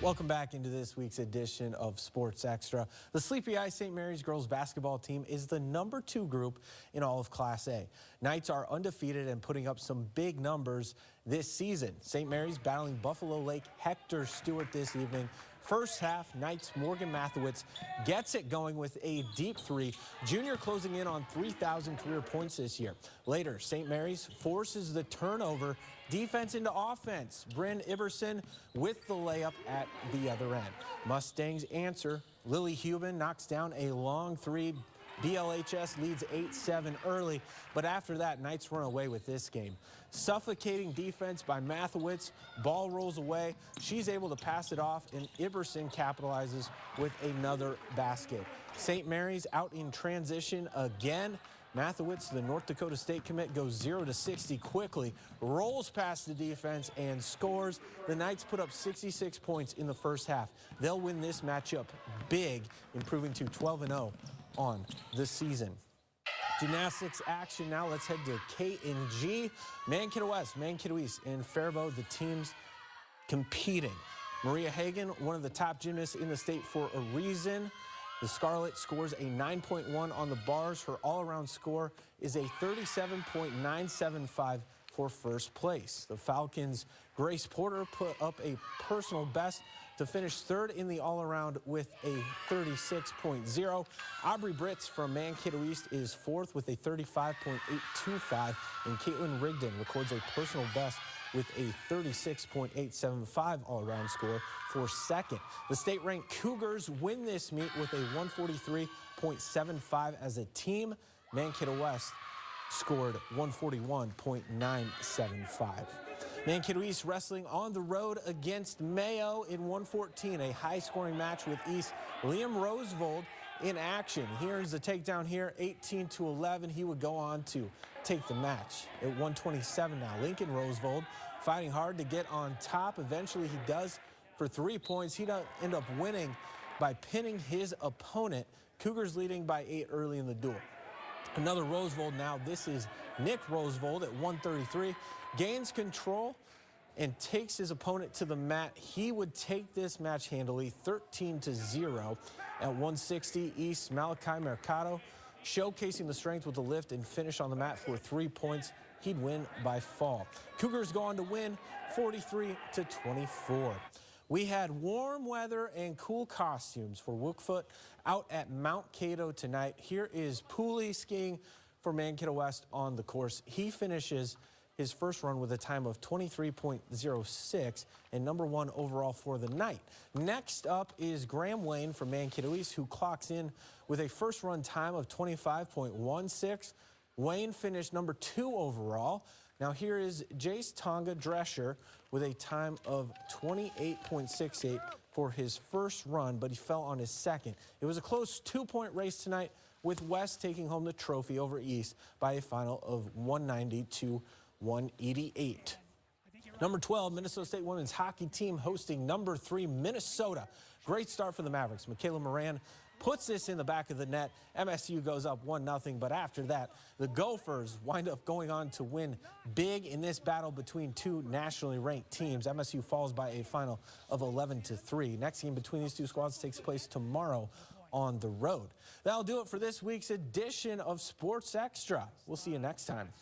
Welcome back into this week's edition of Sports Extra. The Sleepy Eye St. Mary's girls basketball team is the #2 group in all of Class A. Knights are undefeated and putting up some big numbers this season. St. Mary's battling Buffalo Lake Hector Stewart this evening. First half, Knights' Morgan Mathewitz gets it going with a deep three. Junior closing in on 3,000 career points this year. Later, St. Mary's forces the turnover, defense into offense. Bryn Iberson with the layup at the other end. Mustangs answer. Lily Hubin knocks down a long three. BLHS leads 8-7 early, but after that, Knights run away with this game. Suffocating defense by Mathewitz. Ball rolls away. She's able to pass it off, and Iberson capitalizes with another basket. St. Mary's out in transition again. Mathewitz, the North Dakota State commit, goes 0 to 60 quickly, rolls past the defense and scores. The Knights put up 66 points in the first half. They'll win this matchup big, improving to 12-0 on the season. Gymnastics action now. Let's head to K&G. Mankato West, Mankato East, and Faribault, the teams competing. Maria Hagan, one of the top gymnasts in the state for a reason. The Scarlet scores a 9.1 on the bars. Her all-around score is a 37.975 for first place. The Falcons' Grace Porter put up a personal best to finish third in the all-around with a 36.0. Aubrey Britz from Mankato East is fourth with a 35.825, and Caitlin Rigdon records a personal best with a 36.875 all-around score for second. The state-ranked Cougars win this meet with a 143.75 as a team. Mankato West scored 141.975. Mankato East wrestling on the road against Mayo in 114, a high-scoring match with East. Liam Rosevold in action. Here's the takedown here, 18-11. He would go on to take the match at 127 now. Lincoln Rosevold fighting hard to get on top. Eventually he does for 3 points. He does end up winning by pinning his opponent. Cougars leading by 8 early in the duel. Another Rosevold now. This is Nick Rosevold at 133. Gains control and takes his opponent to the mat. He would take this match handily, 13-0 at 160. East Malachi Mercado showcasing the strength with the lift and finish on the mat for 3 points. He'd win by fall. Cougars go on to win 43-24. We had warm weather and cool costumes for Wookfoot out at Mount Cato tonight. Here is Pooley skiing for Mankato West on the course. He finishes his first run with a time of 23.06 and #1 overall for the night. Next up is Graham Wayne from Mankato East, who clocks in with a first run time of 25.16. Wayne finished #2 overall. Now here is Jace Tonga Drescher with a time of 28.68 for his first run, but he fell on his second. It was a close 2-point race tonight, with West taking home the trophy over East by a final of 190-188. #12, Minnesota State women's hockey team hosting #3 Minnesota. Great start for the Mavericks. Michaela Moran puts this in the back of the net. MSU goes up 1-0, but after that, the Gophers wind up going on to win big in this battle between two nationally ranked teams. MSU falls by a final of 11-3. Next game between these two squads takes place tomorrow on the road. That'll do it for this week's edition of Sports Extra. We'll see you next time.